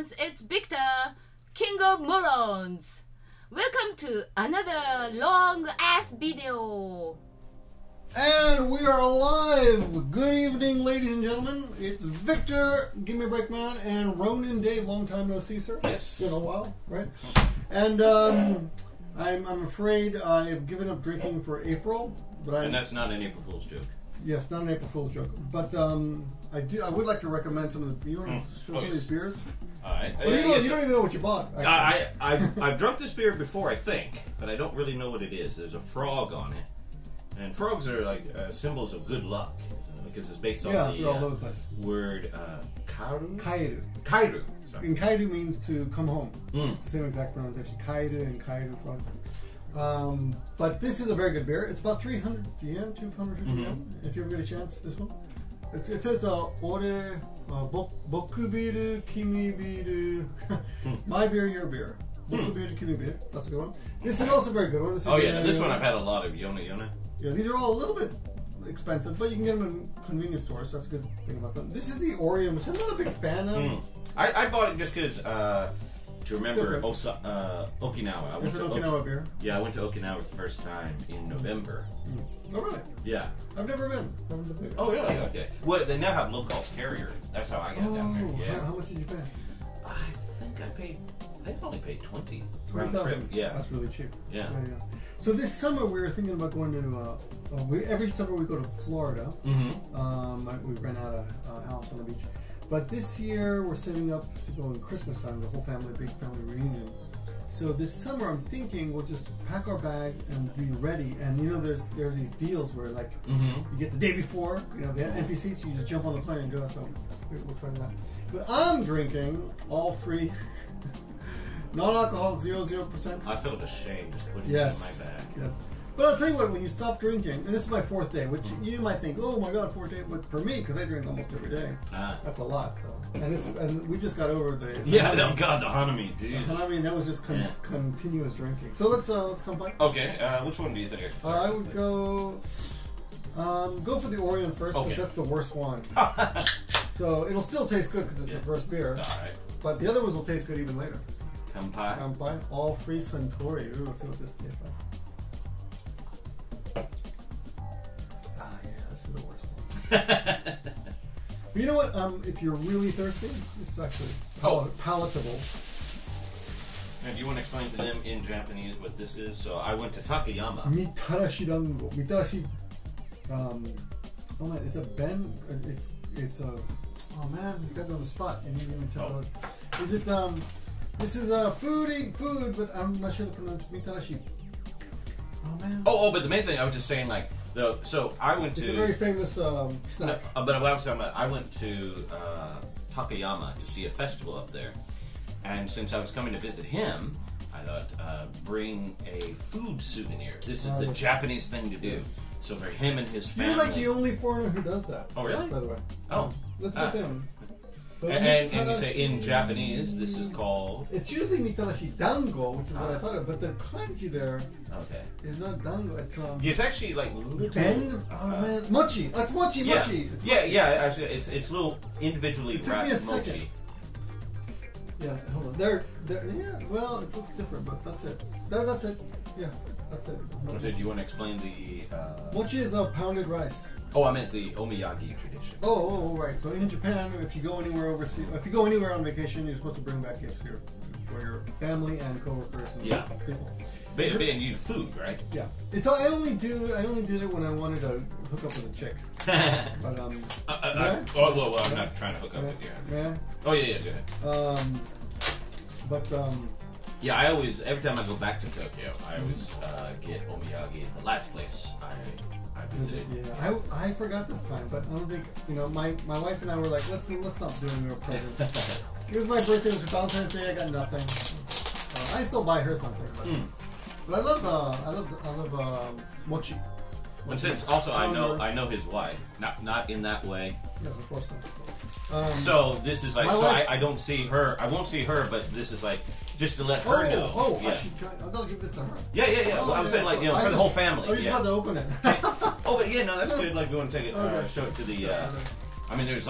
morons, it's Victor, King of Morons. Welcome to another long-ass video. And we are live. Good evening, ladies and gentlemen. It's Victor, Gimmeabreakman, and RoninDave. Long time no see, sir. Yes. It's been a while, right? And I'm afraid I have given up drinking for April. And that's not an April Fool's joke. Yes, not an April Fool's joke. But I would like to recommend some of the. You want to show some of these beers? All right. Well, you don't even know what you bought. I've drunk this beer before, I think, but I don't really know what it is. There's a frog on it, and frogs are like symbols of good luck, because it's based on the all over the place. Word kairu. Kairu. Kairu. And kairu means to come home. Mm. It's the same exact pronunciation. Kairu and kairu frog. But this is a very good beer. It's about 300 yen, 250 yen, if you ever get a chance. This one. It says ore boku biru, kimi biru, my beer, your beer. Boku biru, kimi biru. That's a good one. This is also a very good one. This one I've had a lot of. Yona. Yeah, these are all a little bit expensive, but you can get them in convenience stores, so that's a good thing about them. This is the Oreo, which I'm not a big fan of. I bought it just because to remember Okinawa. I went to Okinawa beer. Yeah, I went to Okinawa the first time in November. Oh, really? Yeah. I've never been. Oh, really? Okay. Well, they now have low-cost carrier. That's how I got down there. Yeah. How much did you pay? I think I only paid 20. Round trip. Yeah. That's really cheap. Yeah. So this summer we were thinking about going to. Every summer we go to Florida. We rent out a house on the beach. But this year we're setting up to go in Christmas time, the whole family, big family reunion. So this summer I'm thinking we'll just pack our bags and be ready. And you know, there's these deals where like you get the day before, you know, the NPC, so you just jump on the plane and do it. So we'll try that. But I'm drinking all free, non-alcoholic, 0%. I felt ashamed just putting it in my bag. Yes. But I'll tell you what, when you stop drinking, and this is my 4th day, which you might think, oh my god, 4th day, but for me, because I drink almost every day, that's a lot. So. And we just got over the the Hanami, dude. Hanami, that was just continuous drinking. So let's come back. Okay, which one do you think I should start? I would go for the Oreo first, because that's the worst one. So it'll still taste good because it's the first beer. Alright. But the other ones will taste good even later. Kanpai. Kanpai, all free Suntory. Ooh, let's see what this tastes like. This is the worst one. But you know what? If you're really thirsty, this is actually palatable. And do you want to explain to them in Japanese what this is? So I went to Takayama. Mitarashi dango. Mitarashi. Oh man, it's a ben. It's a. Oh man, you got me on the spot. And you didn't even tell it. Is it This is food, but I'm not sure the pronunciation. Mitarashi. Oh man. But the main thing I was just saying, like. So I went to. It's a very famous snack. But what I was talking about, I went to Takayama to see a festival up there, and since I was coming to visit him, I thought bring a food souvenir. This is the Japanese thing to do. Yes. So for him and his family. You're like the only foreigner who does that. Oh really? By the way. Oh. Let's get them. So and you say in Japanese, this is called. It's usually mitarashi dango, which is what I thought of, but the kanji there is not dango. It's actually like little. Man, mochi. That's mochi. Yeah. Mochi. It's mochi. Actually, it's little individually wrapped mochi. Yeah, hold on. They're well, it looks different, but that's it. That's it. Yeah, that's it. So do you want to explain the mochi is pounded rice. Oh, I meant the omiyage tradition. Oh, right. So in Japan, if you go anywhere overseas, if you go anywhere on vacation, you're supposed to bring back gifts for your family and coworkers and people. But you need food, right? Yeah. I only did it when I wanted to hook up with a chick. But I'm not trying to hook up with you. Yeah. Oh yeah, go ahead. Yeah, I always every time I go back to Tokyo, I always get omiyage at the last place I visited. Yeah, I forgot this time, but I don't think my wife and I were like, let's stop doing our presents. It was my birthday, it was Valentine's Day, I got nothing. I still buy her something, but I love mochi. And since also I know his wife, not in that way. Yes, of course not. So this is like I don't see her. I won't see her, but this is like just to let her know. I'll give this to her. Yeah. Well, I was saying like for the whole family. I just had to open it. But that's good. Like we want to take it, show it to the. I mean, there's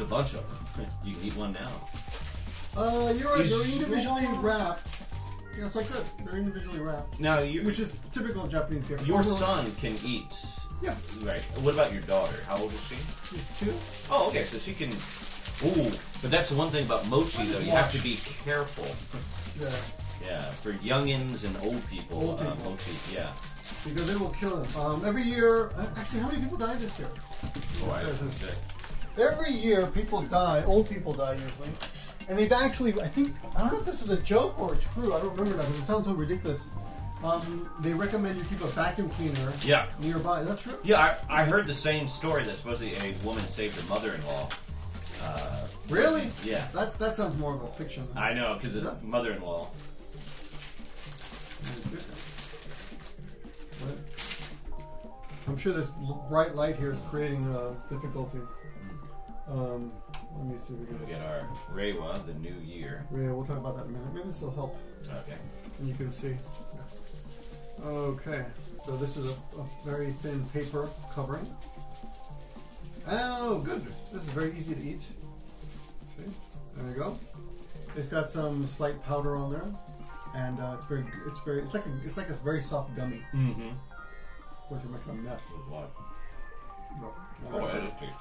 a bunch of them. You can eat one now. You're right. They're Is individually your- wrapped. Yes, I could. They're individually wrapped. Now, Which is typical of Japanese gift. your son can eat. Yeah. Right. What about your daughter? How old is she? She's 2. Oh, okay. So she can. Ooh, but that's the one thing about mochi, though. You have to be careful. Yeah. Yeah, for youngins and old people, Old people. mochi. Yeah. Because it will kill them. Every year, actually, how many people die this year? Oh, I don't know. Every year, people die. Old people die usually, and they've actually. I don't know if this was a joke or true. I don't remember that because it sounds so ridiculous. They recommend you keep a vacuum cleaner Yeah. nearby. Is that true? Yeah, I heard the same story that supposedly a woman saved her mother-in-law. Really? Yeah. That sounds more of a fiction. I know, because of mother-in-law. I'm sure this bright light here is creating difficulty. Let me see if we We can get our Reiwa, the new year. Yeah, we'll talk about that in a minute. Maybe this will help. Okay. And you can see. Okay, so this is a very thin paper covering. Oh, good. This is very easy to eat. See? There you go. It's got some slight powder on there, and it's like a very soft gummy. Mm-hmm. Of course, you're making a mess. What? No. Oh, that is tasty.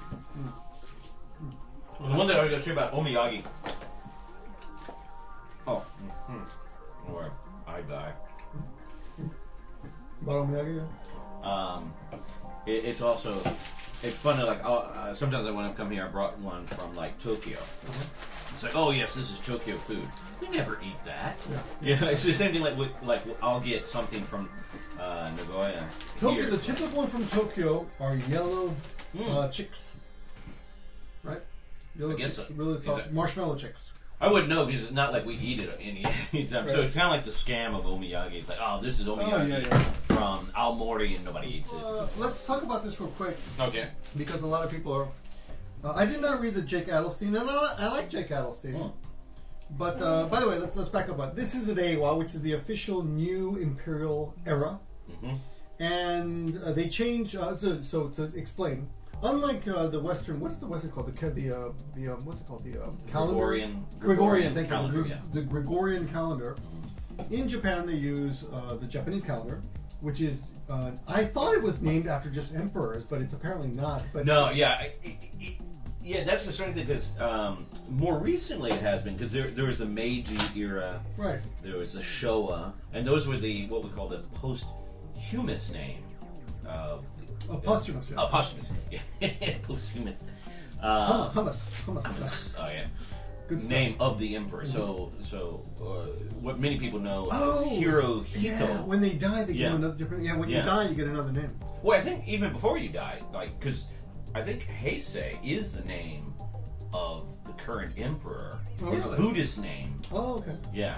The one that I was going to say about omiyagi. Oh. Or I die. About omiyagi? It's also, it's funny, like, sometimes when I come here, I brought one from, like, Tokyo. It's like, oh, yes, this is Tokyo food. We never eat that. Yeah, it's the same thing, like I'll get something from Nagoya. Tokyo, here. the typical one from Tokyo are yellow chicks. Right? Yellow I guess chicks, so. really soft Exactly. marshmallow chicks. I wouldn't know because it's not like we eat it any time. So Right. it's kind of like the scam of omiyagi. It's like, oh, this is omiyagi from Aomori and nobody eats it. Let's talk about this real quick Okay. because a lot of people are. I did not read the Jake Adelstein, and I like Jake Adelstein. But by the way, let's back up. This is the Reiwa, which is the official new Imperial era, and they change. So to explain, unlike the Western, what is the Western called? The what's it called? The calendar. Gregorian. Thank calendar, you. yeah. The Gregorian calendar. In Japan, they use the Japanese calendar, which is I thought it was named after just emperors, but it's apparently not. But No, yeah. Yeah, that's the strange thing because more recently it has been because there was the Meiji era, right. there was the Showa, and those were the what we call the posthumous name of the, Posthumous. Yeah. posthumous, yeah, posthumous. Hummus. Oh yeah. Good stuff. Name of the emperor. So what many people know is Hirohito. Yeah, when they die, they give them another different. Yeah, when you die, you get another name. Well, I think even before you die, like because I think Heisei is the name of the current emperor. Oh, His really? Buddhist name. Oh, okay. Yeah.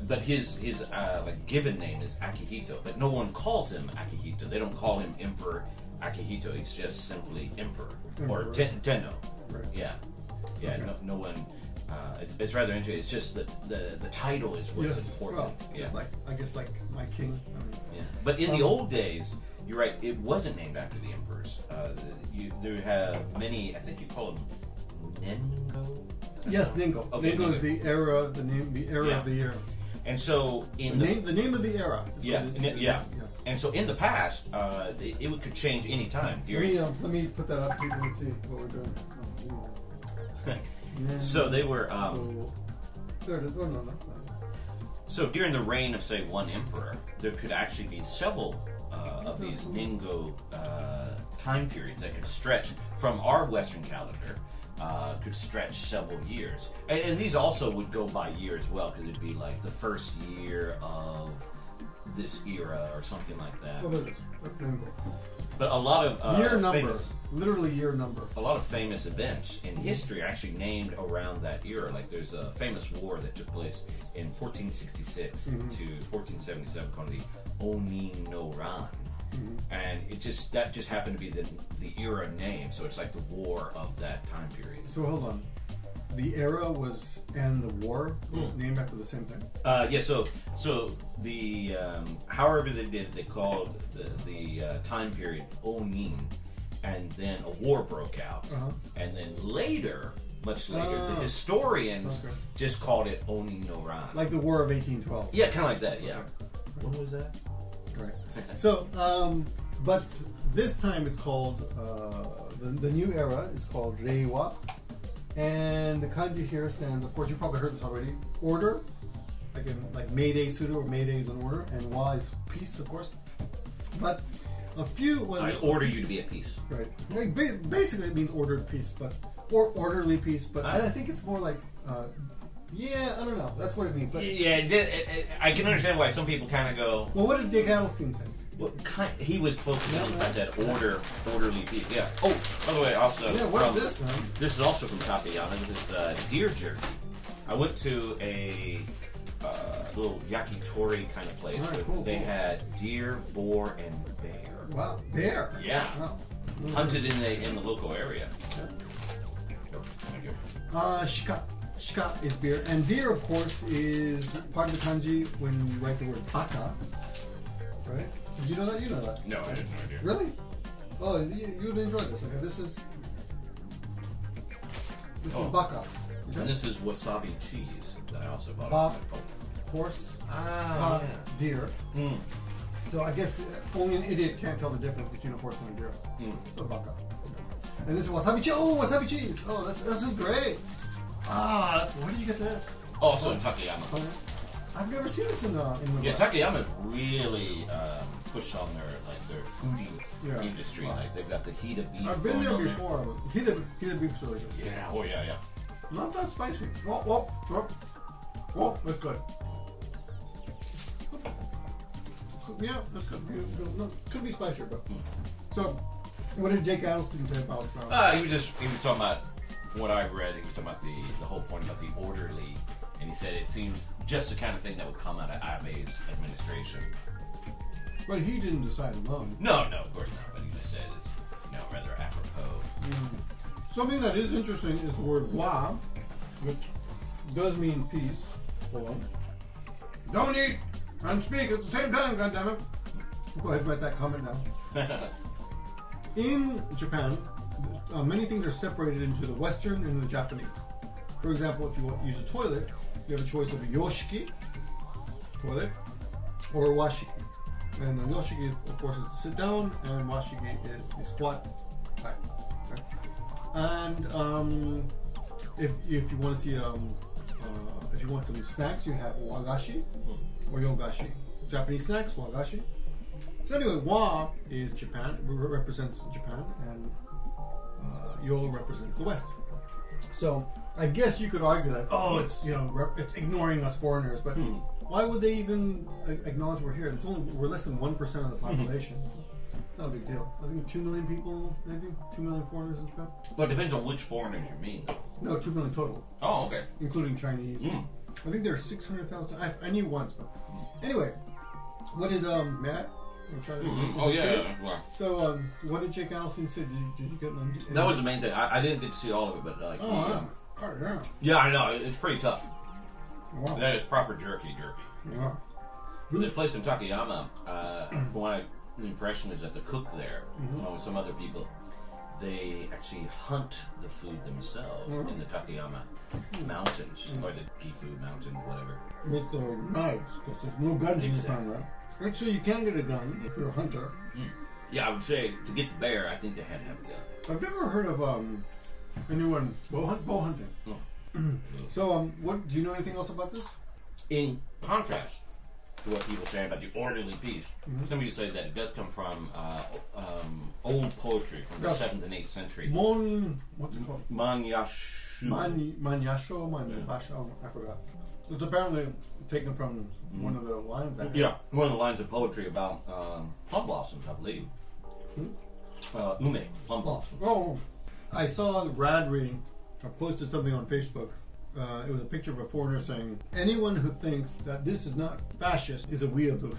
But his like given name is Akihito, but no one calls him Akihito. They don't call him Emperor Akihito. He's just simply Emperor or Tenno. Right. Yeah. Okay. No one. It's rather interesting. It's just that the title is what's important. Well, yeah. I guess like my king. Yeah. But in the old days, you're right. It wasn't named after the emperors. There have many. I think you call them Nengo. Yes, Ningo. Okay, Ningo is the era. The era of the year. And so in the name of the era. And so in the past, it could change any time. Let me put that up so people can see what we're doing. So they were. There it is. Oh no, that's not it. So during the reign of say one emperor, there could actually be several of these Ningo time periods that could stretch from our Western calendar. Could stretch several years, and these also would go by year as well because it'd be like the first year of this era or something like that. Oh, there it is. That's Ningo. But a lot of year number, literally year number. A lot of famous events in history are actually named around that era. Like there's a famous war that took place in 1466 to 1477 called the Oni no Ran. And that just happened to be the era name, so it's like the war of that time period. So hold on, the era and the war named after the same thing. Yeah. So the however they did, they called the time period Onin, and then a war broke out, and then later much later. The historians just called it Oni no Ran. Like the War of 1812. Yeah, kind of like that, yeah. When was that? Right. So, but this time it's called, the new era is called Reiwa. And the kanji here stands, of course, you've probably heard this already, order. Like Mayday Sudo, or Mayday is an order, and Wa is peace, of course. But a few... I order you to be at peace. Right. Like, basically it means ordered peace, or orderly peace, but I think it's more like... yeah, I don't know. That's what it means. But, I can understand why some people kind of go... Well, what did Dick Adelstein say? Well, he was focusing on that orderly piece. Yeah. Oh, by the way, also... Yeah, what is this, man? This is also from Takayama. This is deer jerky. I went to a little yakitori kind of place where they had deer, boar, and bear. Wow, bear? Yeah. Wow. Hunted in the local area. Yeah. Shika. Shika is beer. And deer, of course, is part of the kanji when you write the word baka. Right? Did you know that? You know that? No, I didn't know idea. Really? Oh, you would enjoy this. Okay, this is baka. Okay? And this is wasabi cheese that I also bought. Horse. Yeah. Deer. Mm. So I guess only an idiot can't tell the difference between a horse and a deer. Mm. So baka. And this is wasabi cheese. Oh, wasabi cheese. Oh, this is great. Where did you get this? Also in Takayama. I've never seen this in the Yeah, Takayama's really pushed on their foodie industry. Wow. Like they've got the heat of beef. I've been there before. Heat of beef is really good. Yeah. Oh yeah. Not that spicy. Whoa, that's good. Yeah, that's good. No, could be spicier, but. So, what did Jake Adelstein say about? He was talking about, from what I've read, he was talking about the whole point about the orderly, and he said it seems just the kind of thing that would come out of Abe's administration. But he didn't decide alone. No, of course not. But he just said it's rather apropos. Something that is interesting is the word wa, which does mean peace. Hold on. Don't eat and speak at the same time, goddammit. Go ahead and write that comment down. In Japan, many things are separated into the Western and the Japanese. For example, if you want to use a toilet, you have a choice of a yoshiki toilet or a washiki. And the yoshiki, of course, is to sit down, and washiki is the squat type. Okay? And if you want to see if you want some snacks, you have wagashi or yogashi. Japanese snacks, wagashi. So anyway, wa is Japan, represents Japan, and yo represents the West. So I guess you could argue that it's ignoring us foreigners, but why would they even acknowledge we're here? We're less than 1% of the population. It's not a big deal. I think 2 million people, maybe 2 million foreigners in Japan. Well, it depends on which foreigners you mean. No, 2 million total. Oh, okay. Including Chinese. I think there are 600,000. I knew once, but anyway, what did Matt? Oh yeah. Well. So what did Jake Adelstein say? Did you get an? That was the main thing. I didn't get to see all of it, but like. Yeah, I know it's pretty tough. Wow. That is proper jerky. Yeah. The place in Takayama, from what the impression is that the cook there, along with some other people, they actually hunt the food themselves in the Takayama mountains, or the Gifu mountain, whatever. With the knives, because there's no guns in Japan, right? Actually, you can get a gun if you're a hunter. Yeah, I would say to get the bear, I think they had to have a gun. I've never heard of anyone bow hunting. No. So, what do you know anything else about this? In contrast to what people say about the orderly piece, somebody says that it does come from old poetry from the 7th and 8th century. What's it called? Manyashu. Manyasho, I forgot. It's apparently taken from one of the lines. One of the lines of poetry about plum blossoms, I believe. Ume, plum blossoms. Oh, I saw Rad reading. I posted something on Facebook. It was a picture of a foreigner saying, anyone who thinks that this is not fascist is a weeaboo.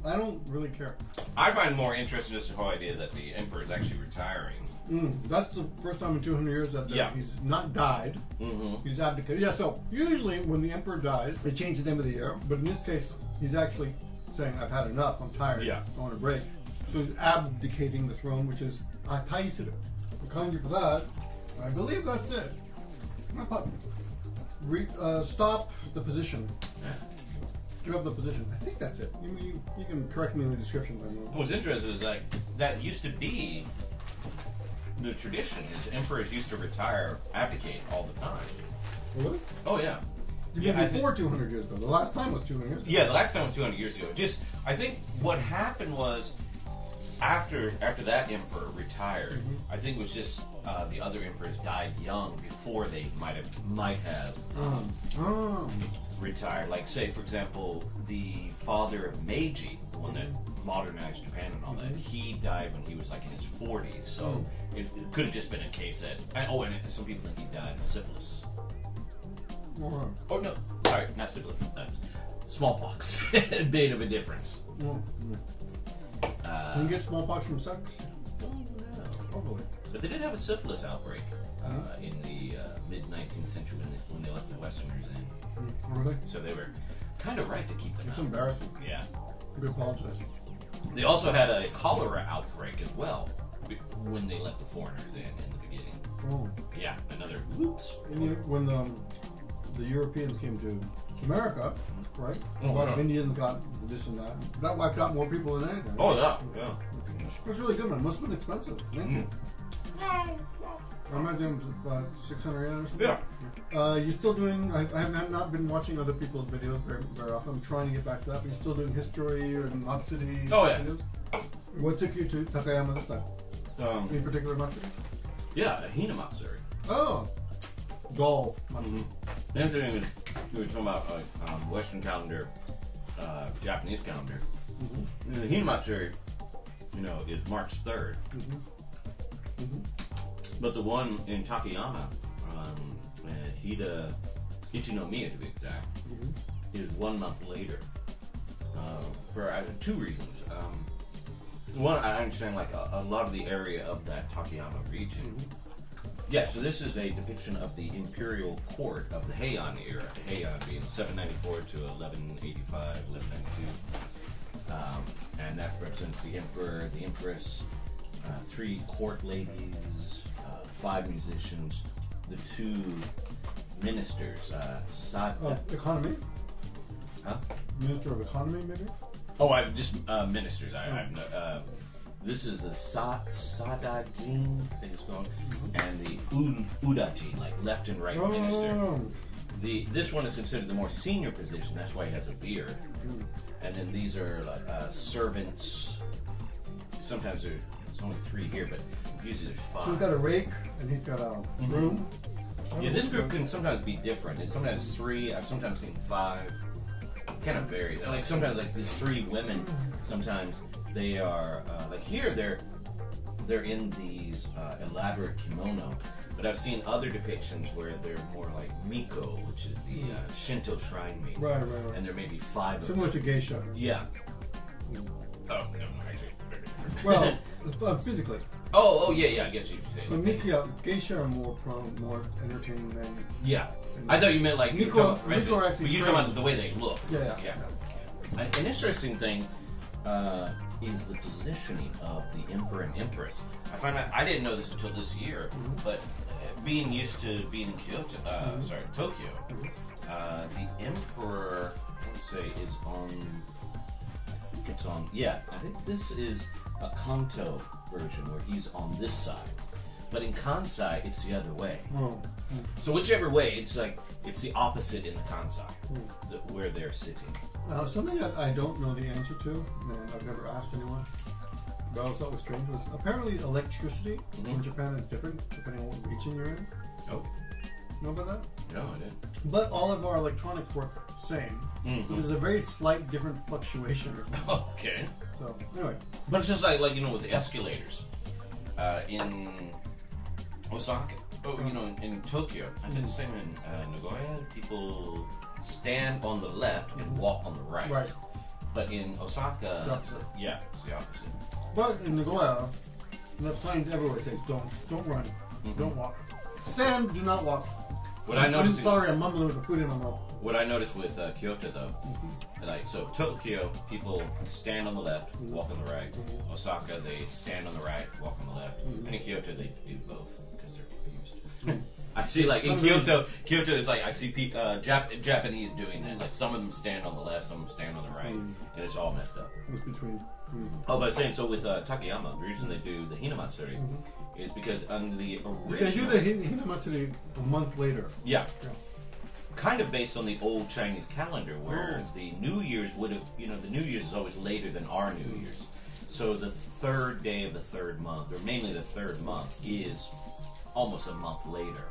I don't really care. I find more interesting just the whole idea that the emperor is actually retiring. That's the first time in 200 years that he's not died. He's abdicated. Yeah, so usually when the emperor dies, they change the name of the year. But in this case, he's actually saying, I've had enough, I'm tired, I want a break. So he's abdicating the throne, which is Ataisiru. The kanji for that, I believe that's it. Stop the position. Yeah. Give up the position. I think that's it. You can correct me in the description. What's interesting is like that used to be the tradition. Is emperors used to retire, abdicate all the time. Really? Oh yeah. You mean before 200 years ago? The last time was 200 years ago. Yeah, the last time was 200 years ago. Just I think what happened was after that emperor retired, I think it was just the other emperors died young before they might have retired. Like say, for example, the father of Meiji, the one that modernized Japan and all that, he died when he was like in his 40s. So it could have just been a case that and some people think he died of syphilis. Oh no, sorry, not syphilis. Smallpox. Bit of a difference. Can you get smallpox from sex? No. Probably. But they did have a syphilis outbreak in the mid-19th century when they let the Westerners in. Really? So they were kind of right to keep them out. It's embarrassing. Yeah. We apologize. They also had a cholera outbreak as well when they let the foreigners in the beginning. Oh. Yeah, another whoops. When the Europeans came to America, right? A lot of Indians got this and that. That wiped out more people than anything. Oh yeah, yeah. It was really good, man. It must have been expensive. Thank you. I imagine it was about 600 yen or something. Yeah. You're still doing. I have not been watching other people's videos very often. I'm trying to get back to that. But you're still doing history or Matsuri videos. What took you to Takayama this time? Any particular Matsuri? Yeah, Hinamatsuri. Oh, doll Matsuri. The interesting is we were talking about Western calendar, Japanese calendar. The Hinamatsuri, is March 3rd. But the one in Takayama, Ichinomiya to be exact, is 1 month later. For two reasons. One, I understand like a lot of the area of that Takayama region. Yeah, so this is a depiction of the Imperial court of the Heian era. The Heian being 794 to 1185, 1192. And that represents the emperor, the empress, 3 court ladies, 5 musicians, the 2 ministers, Economy? Huh? Minister of Economy, maybe? Oh, I'm just ministers. This is the Sadajin, I think it's called, and the Udajin, like left and right minister. This one is considered the more senior position. That's why he has a beard. And then these are like servants. Sometimes there's only 3 here, but usually there's 5. So he's got a rake and he's got a broom. Yeah, this group can sometimes be different. It's sometimes 3. I've sometimes seen 5. Kind of varies. Like sometimes, like these 3 women. Sometimes they are like here. They're in these elaborate kimono. But I've seen other depictions where they're more like Miko, which is the Shinto shrine maiden. Right. And there may be 5 Similar of them. to geisha. Yeah. Oh, no, actually. Very different. Well, physically. Oh, yeah, I guess you could say. But Miko, geisha are more entertaining than... Yeah. I thought you meant like Miko are actually but you're talking about the way they look. Yeah. An interesting thing is the positioning of the emperor and empress. I find out, I didn't know this until this year, but being used to being in Tokyo, the emperor, let's say, is on. I think this is a Kanto version where he's on this side. But in Kansai, it's the other way. So whichever way, it's the opposite in the Kansai, where they're sitting. Something that I don't know the answer to, and I've never asked anyone, but I always thought was strange, was apparently electricity in Japan is different depending on what region you're in. Oh. Know about that? No, I didn't. But all of our electronics work same. But there's a very slight different fluctuation or something. Okay. So, anyway. But it's just like with the escalators. In Osaka, in Tokyo, I think the same in Nagoya, people stand on the left and walk on the right. Right. But in Osaka, it's the opposite. But in Nagoya, the signs everywhere say don't run, don't walk. Stand, do not walk. I'm sorry, I'm mumbling with the food in my mouth. What I noticed with Kyoto though, Tokyo, people stand on the left, walk on the right. Osaka, they stand on the right, walk on the left. And in Kyoto, they do both because they're confused. I see, like in Kyoto is like I see Japanese doing that. Like some of them stand on the left, some of them stand on the right, and it's all messed up. It's between. Oh, but I was saying, so with Takayama, the reason they do the Hinamatsuri is because on the original... They do the Hinamatsuri a month later. Yeah. Kind of based on the old Chinese calendar, where the New Year's would have, the New Year's is always later than our New Year's. So the third day of the third month, or mainly the third month, is almost a month later.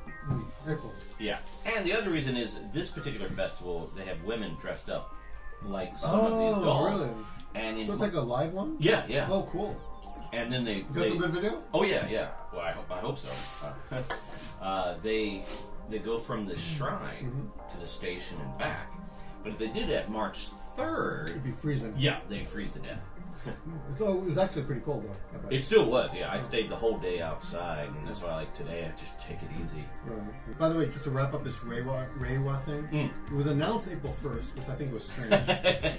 April. Yeah. And the other reason is this particular festival, they have women dressed up like some of these dolls. Really? And so it's like a live one? Yeah, yeah. Oh, cool. And then they got some good video? Oh yeah, yeah. Well, I hope so. They go from the shrine to the station and back. But if they did it March 3rd, it'd be freezing. Yeah, they'd freeze to death. It was actually pretty cold though. It still was, yeah. I stayed the whole day outside, and that's why, like today, I just take it easy. Right. By the way, just to wrap up this Reiwa thing, it was announced April 1st, which I think was strange.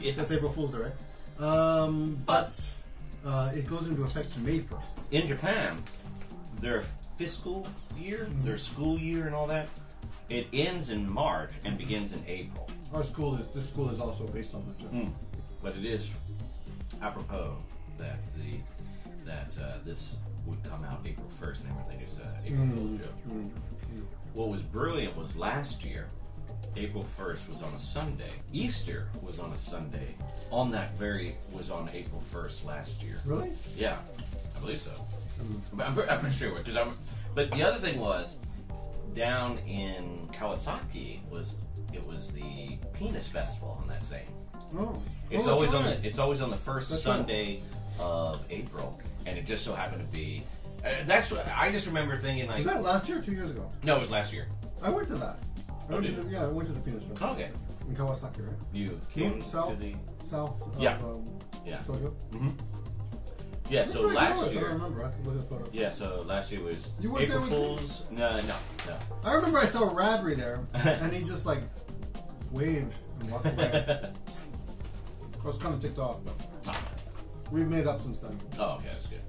Yeah. That's April Fool's Day, right? But it goes into effect May 1st. In Japan, their fiscal year, their school year, and all that, it ends in March and begins in April. This school is also based on that too. But it is apropos that this would come out April 1st and everything is April Fool's joke. What was brilliant was last year, April 1st was on a Sunday. Easter was on a Sunday. Was on April 1st last year. Really? Yeah, I believe so. But I'm pretty sure but the other thing was, down in Kawasaki it was the Penis Festival on that same. Oh. It's always on the first Sunday of April, and it just so happened to be. That's what I just remember thinking. Like, was that last year or 2 years ago? No, it was last year. I went to that. I went to the Penis Festival. Okay. In Kawasaki, right? You came south to the south. Yeah. Tokyo. Yeah. So last year. I don't remember. I have to look at the photo. Yeah. So last year was you went April there Fools. No. I remember I saw Radbury there, and he just like waved and walked away. I was kind of ticked off, but we've made up since then. Oh, okay, that's good.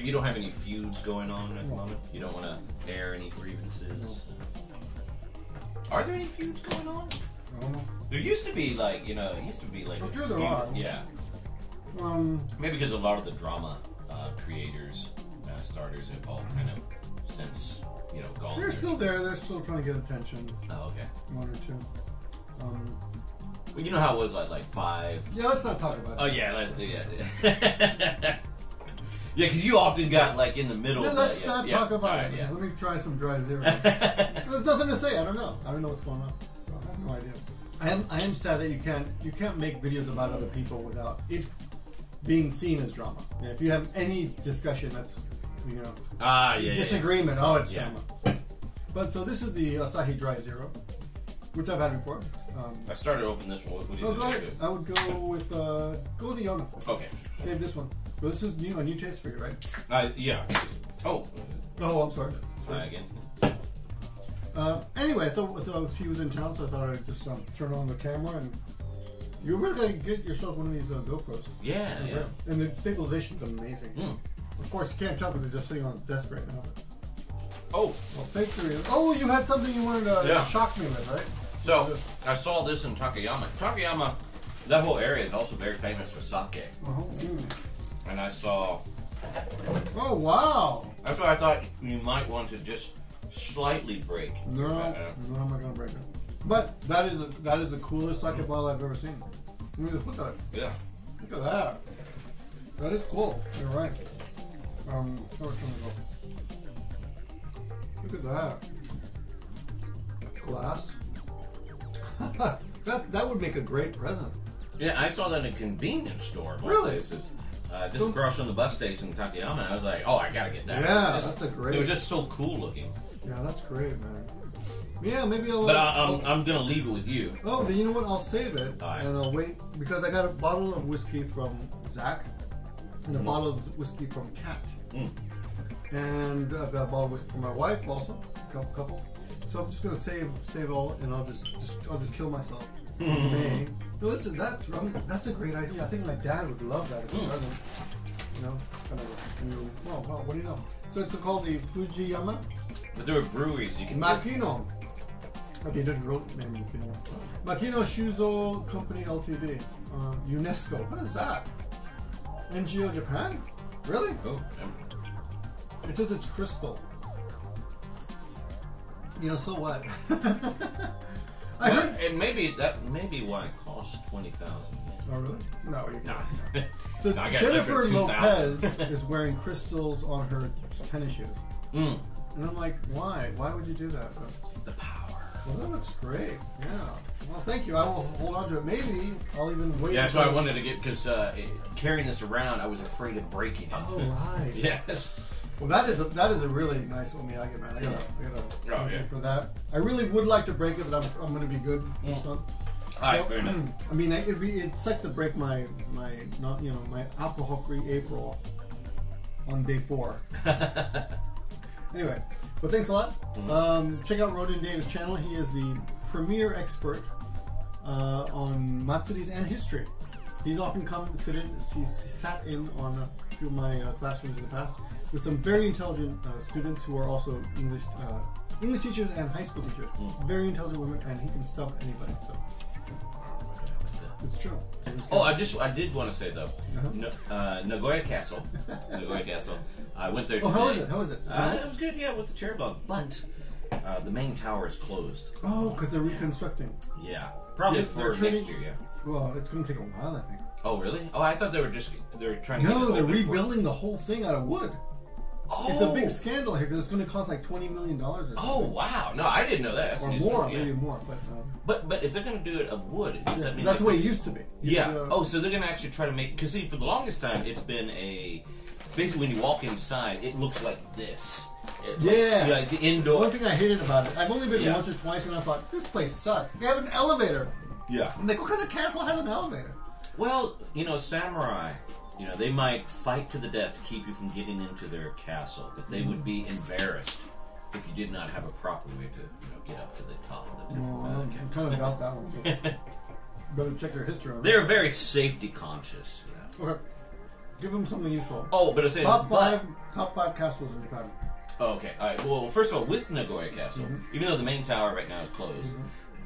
You don't have any feuds going on at the moment? You don't want to air any grievances? No. Are there any feuds going on? I don't know. There used to be like, I'm sure there are. Yeah. Maybe because a lot of the drama creators, starters have all kind of since, gone. They're still there. They're still trying to get attention. Oh, okay. One or two. Well, you know how it was like 5. Yeah, let's not talk about it. Oh yeah, yeah. Yeah, because you often got like in the middle. Yeah, let's not talk about it. Yeah. Let me try some dry zero. There's nothing to say. I don't know. I don't know what's going on. So I have no idea. I am sad that you can't make videos about other people without it being seen as drama. Yeah, if you have any discussion that's disagreement, it's drama. But so this is the Asahi Dry Zero, which I've had before. I started to open this one. What do you think? Go ahead. I would go with the Yona. Okay. Save this one. Well, this is a new taste for you, right? Yeah. Oh. Oh, I'm sorry. Try again. Anyway, I thought she was in town, so I thought I'd just turn on the camera, and you really gotta get yourself one of these GoPros. Yeah, yeah. And the stabilization's amazing. Of course, you can't tell because it's just sitting on the desk right now. Oh. Well, thanks for you. Oh, you had something you wanted to shock me with, right? So, I saw this in Takayama. Takayama, that whole area is also very famous for sake. And I saw... Oh, wow! That's why I thought you might want to just slightly break. No, I'm not going to break it. But that is the coolest sake bottle I've ever seen. Let me just look at it. Yeah. Look at that. That is cool. You're right. Look at that. Glass. that would make a great present. Yeah, I saw that in a convenience store. Really? Places. Just across from the bus station in Takayama, and I was like, oh, I gotta get that. Yeah, that's a great. They were just so cool looking. Yeah, that's great, man. Yeah, maybe I'll. But I'm gonna leave it with you. Oh, then you know what? I'll save it Right. and I'll wait because I got a bottle of whiskey from Zach and a bottle of whiskey from Kat, and I've got a bottle of whiskey from my wife also, couple. So I'm just gonna save all, and I'll just kill myself. May. No, listen, that's a great idea. I think my dad would love that as a present. You know, kind of new. Well, what do you know? So it's called the Fujiyama But there were breweries you can. Makino. Okay, didn't wrote name Makino. Makino Shuzo Company Ltd. UNESCO. What is that? NGO Japan? Really? Oh. It says it's crystal. You know, so what? I heard. And maybe that may be why it costs 20,000. Oh really? No, you No. can't. So No, I got Jennifer it for Lopez 2,000. is wearing crystals on her tennis shoes, Mm. and I'm like, why? Why would you do that? But, The power. well, that looks great. Yeah. Well, thank you. I will hold on to it. Maybe I'll even wait. Yeah, that's why I until- wanted to get because carrying this around, I was afraid of breaking it. Oh right. Yes. Well, that is a really nice omiyage, man. I gotta thank you yeah. for that. I really would like to break it, but I'm gonna be good this month. All right, fair enough. I mean, it's like to break my not my alcohol-free April on day 4. Anyway, but thanks a lot. Check out RoninDave's channel. He is the premier expert on Matsuris and history. He's often he's sat in on a few of my classrooms in the past with some very intelligent students who are also English teachers and high school teachers. Very intelligent women, and he can stump anybody. So. It's true. Oh, I did want to say though, Nagoya Castle. Nagoya Castle. I went there today. Oh, how is it? How is it? It was good, yeah, with the cherry blossom. But the main tower is closed. Oh, because they're reconstructing. Yeah, probably Yeah, for they're turning- next year. Yeah. Well, it's going to take a while, I think. Oh, really? Oh, I thought they were trying to. No, get it they're open for- rebuilding the whole thing out of wood. Oh. It's a big scandal here because it's going to cost like $20 million or something. Oh wow! No, I didn't know that. That's Or news more, to me, yeah. maybe more. But if they're going to do it of wood, does Yeah, that mean that's they the way it could- used to be. Yeah. Oh, so they're going to actually try to make... Because, see, for the longest time, it's been basically, when you walk inside, it looks like this. Yeah. Like the indoor... One thing I hated about it, I've only been Yeah. once or twice, and I thought, this place sucks. They have an elevator. Yeah. I'm like, what kind of castle has an elevator? Well, samurai, they might fight to the death to keep you from getting into their castle, but they would be embarrassed if you did not have a proper way to, get up to the top of the I'm castle. kind of about that one. Too. Better check their history on that. They're very safety conscious, Okay. Give them something useful. Oh, but I say... Top five castles in Japan. Oh, okay. All right. Well, first of all, with Nagoya Castle, even though the main tower right now is closed,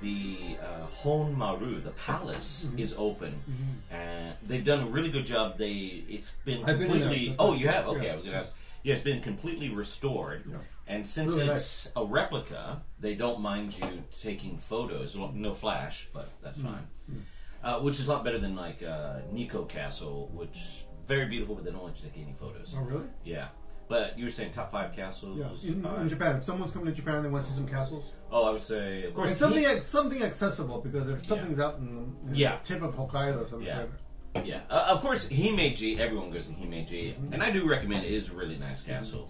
the Honmaru, the palace, is open, and they've done a really good job. It's been I've been in completely. there. Oh, you have? Okay, Yeah. I was going to ask. Yeah, it's been completely restored, and since Really it's a replica, they don't mind you taking photos. Well, no flash, but that's fine. Which is a lot better than like Nikko Castle, which very beautiful, but they don't let you take any photos. Oh, really? Yeah. But you were saying top 5 castles? Yeah. In Japan, if someone's coming to Japan and they want to see some castles, Oh, I would say, of course. and something accessible, because if something's out in the tip of Hokkaido or something, Yeah. Yeah. Of course, Himeji, everyone goes to Himeji, and I do recommend it is a really nice castle.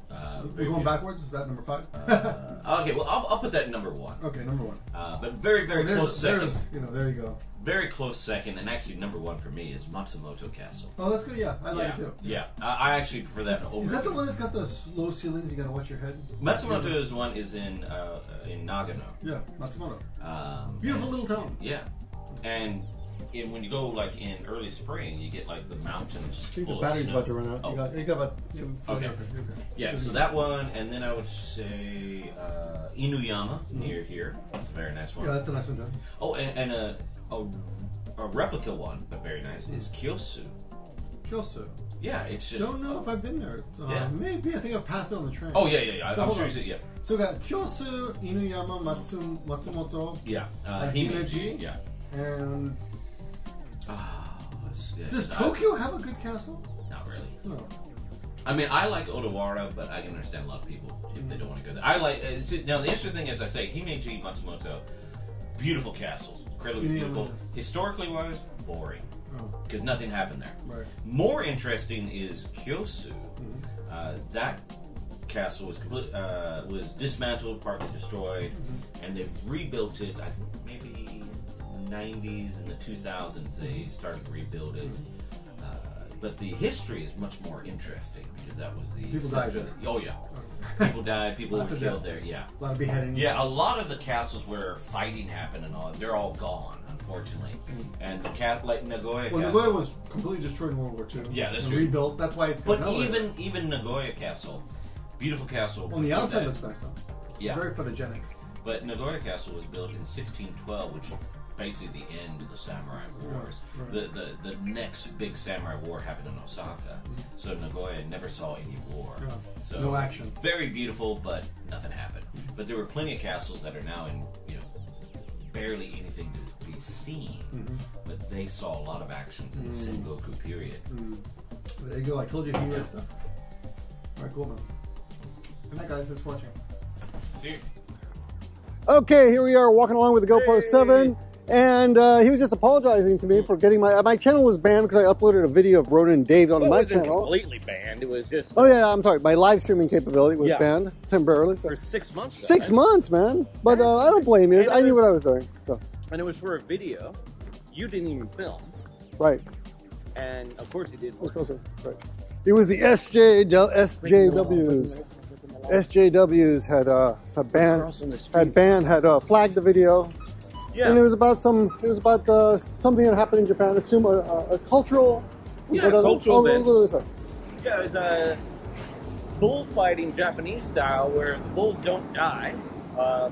We're going backwards? Is that number 5? Okay, well, I'll put that at number 1. Okay, number 1. But very, very close second. There you go. Very close second, and actually number 1 for me is Matsumoto Castle. Oh, that's good. Yeah, I like it too. Yeah, I actually prefer that over. Is that the one that's got the low ceilings? You gotta watch your head. Matsumoto's one is in Nagano. Yeah, Matsumoto. and- Beautiful little town. Yeah, and when you go like in early spring, you get like the mountains I think full the of battery's snow. about to run out. Oh. You got about. Okay. Yeah, so that one, and then I would say Inuyama near here. That's a very nice one. Yeah, that's a nice one, John. Oh, and a replica one, but very nice, is Kyosu. Kyosu. Yeah, it's just... Don't know if I've been there. Yeah. Maybe I think I've passed it on the train. Oh, yeah. So I'm hold sure on. you said, yeah. So we got Kyosu, Inuyama, Matsumoto, Yeah. Himeji. Yeah. and Yeah, does Tokyo have a good castle? Not really. No. I mean, I like Odawara, but I can understand a lot of people if they don't want to go there. I like... now, the interesting thing is, I say, Himeji, Matsumoto, beautiful castles. Incredibly beautiful. Historically wise, boring. Because nothing happened there. Right. More interesting is Kyosu. That castle was dismantled, partly destroyed, and they've rebuilt it. I think maybe in the 90s and the 2000s they started to rebuild it. But the history is much more interesting because that was the People died there. Oh yeah, people died. People were Lots of killed death. there. Yeah. A lot of beheadings. Yeah, a lot of the castles where fighting happened and all, they're all gone, unfortunately. unfortunately. And the like Nagoya Well, Castle. Nagoya was completely destroyed in World War II. Yeah, that's and true. rebuilt. That's why it's. But even Nagoya Castle, beautiful castle. On the outside looks nice though. Yeah. Very photogenic. But Nagoya Castle was built in 1612, which is basically the end of the Samurai Wars. Right. The next big Samurai War happened in Osaka, so Nagoya never saw any war. Yeah. So No action. Very beautiful, but nothing happened. But there were plenty of castles that are now in, barely anything to be seen. But they saw a lot of actions in the Sengoku period. There you go. I told you he was stuff. All right, cool, man. Good night, guys. Thanks for watching. See you. Okay, here we are walking along with the GoPro 7, and he was just apologizing to me for getting my channel was banned because I uploaded a video of RoninDave on my channel. Completely banned. It was just. Oh yeah, I'm sorry. My live streaming capability was banned temporarily. So. For 6 months. 6 months, man. But I don't blame you. I knew what I was doing. So. And it was for a video. You didn't even film. Right. And of course you did. Right. It was the SJWs. SJWs had flagged the video, and it was about something that happened in Japan. Assume a cultural, cultural event. event. Yeah, it was a bullfighting Japanese style where the bulls don't die.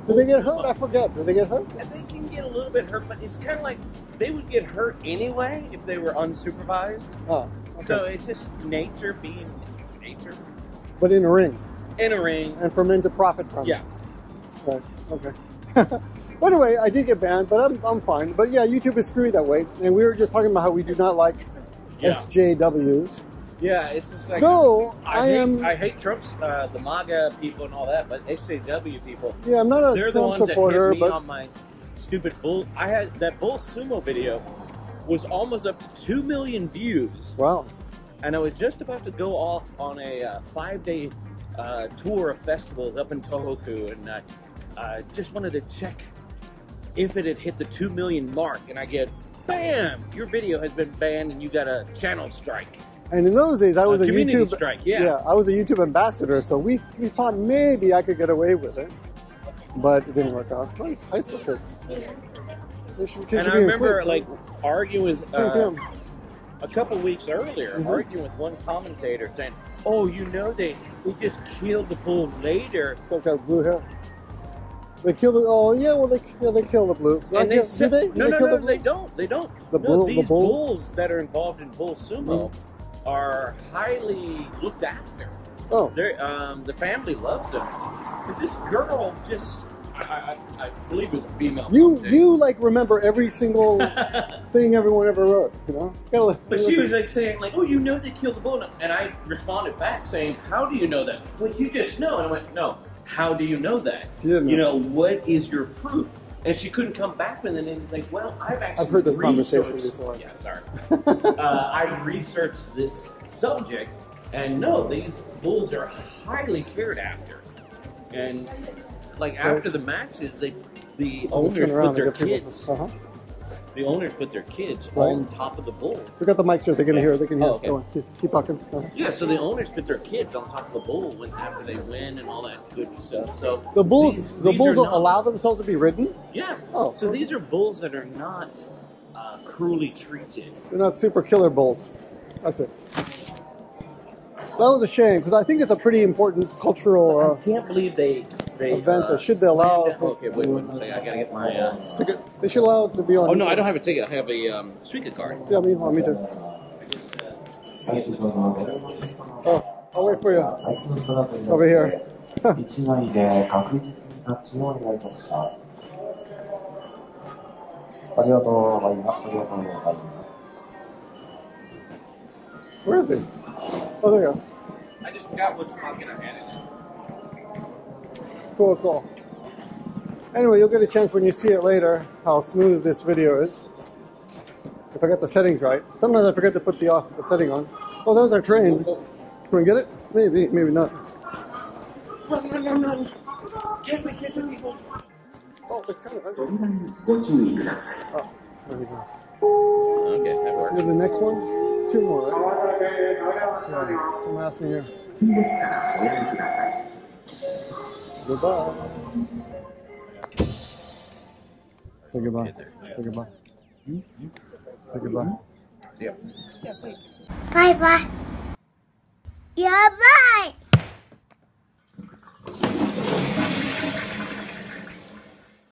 Did they get hurt? I forget. Did they get hurt? And they can get a little bit hurt, but it's kind of like they would get hurt anyway if they were unsupervised. Oh, okay. So it's just nature being nature. But in a ring. In a ring. And for men to profit from. Yeah. Right. Okay. But anyway, I did get banned, but I'm fine. But yeah, YouTube is screwy that way. And we were just talking about how we do not like SJWs. Yeah, it's just like I hate Trump's the MAGA people and all that, but SJW people. Yeah, I'm not a they're the Trump ones supporter, that hit me but on my stupid bull. I had that bull sumo video was almost up to 2 million views. Wow. And I was just about to go off on a 5-day tour of festivals up in Tohoku, and I just wanted to check if it had hit the 2 million mark, and I get, bam! Your video has been banned, and you got a channel strike. And in those days, I was a community YouTube strike. I was a YouTube ambassador, so we thought maybe I could get away with it, but it didn't work out. Nice high school kids. And I remember like arguing with a couple weeks earlier, arguing with one commentator saying, "Oh, they just killed the bull later." It's got blue hair. They kill the. Oh yeah, well they kill the blue. And they do they? No, they don't. They don't. These bulls that are involved in bull sumo are highly looked after. Oh, the family loves them. But this girl just. I believe it was a female. You like remember every single thing everyone ever wrote, But she was like saying like, "Oh, they killed the bull," and I responded back saying, "How do you know that?" Well, you just know. And I went, "No, how do you know that? What is your proof?" And she couldn't come back with it. And it's like, "Well, I've heard this conversation before." Yeah, sorry. I researched this subject, and no, these bulls are highly cared after, and. Like after the matches, the owners put their kids. The owners put their kids on top of the bulls. We got the mics here. They can hear. They can hear. Okay. Go on. Keep talking. Yeah. So the owners put their kids on top of the bull after they win and all that good stuff. So the bulls allow themselves to be ridden. Yeah. Oh. So these are bulls that are not cruelly treated. They're not super killer bulls. That's it. That was a shame because I think it's a pretty important cultural. I can't believe they event that should allow. Okay, wait a second. I gotta get my ticket. They should allow it to be on. Oh no, I don't have a ticket. I have a Suica card. Yeah, me too. Oh, I'll wait for you. Over here. Where is he? Oh, there you go. I just forgot which pocket I had in. Cool. Anyway, you'll get a chance when you see it later how smooth this video is. If I got the settings right. Sometimes I forget to put the setting on. Oh, there's our train. Can we get it? Maybe not. Run. Can't we get to people? Oh, it's kind of ugly. Oh, there we go. Okay, that works. Here's the next one. 2 more, right? Yeah, so I'm asking here. Goodbye. Say goodbye. Say goodbye. Say goodbye. Yeah. Bye bye.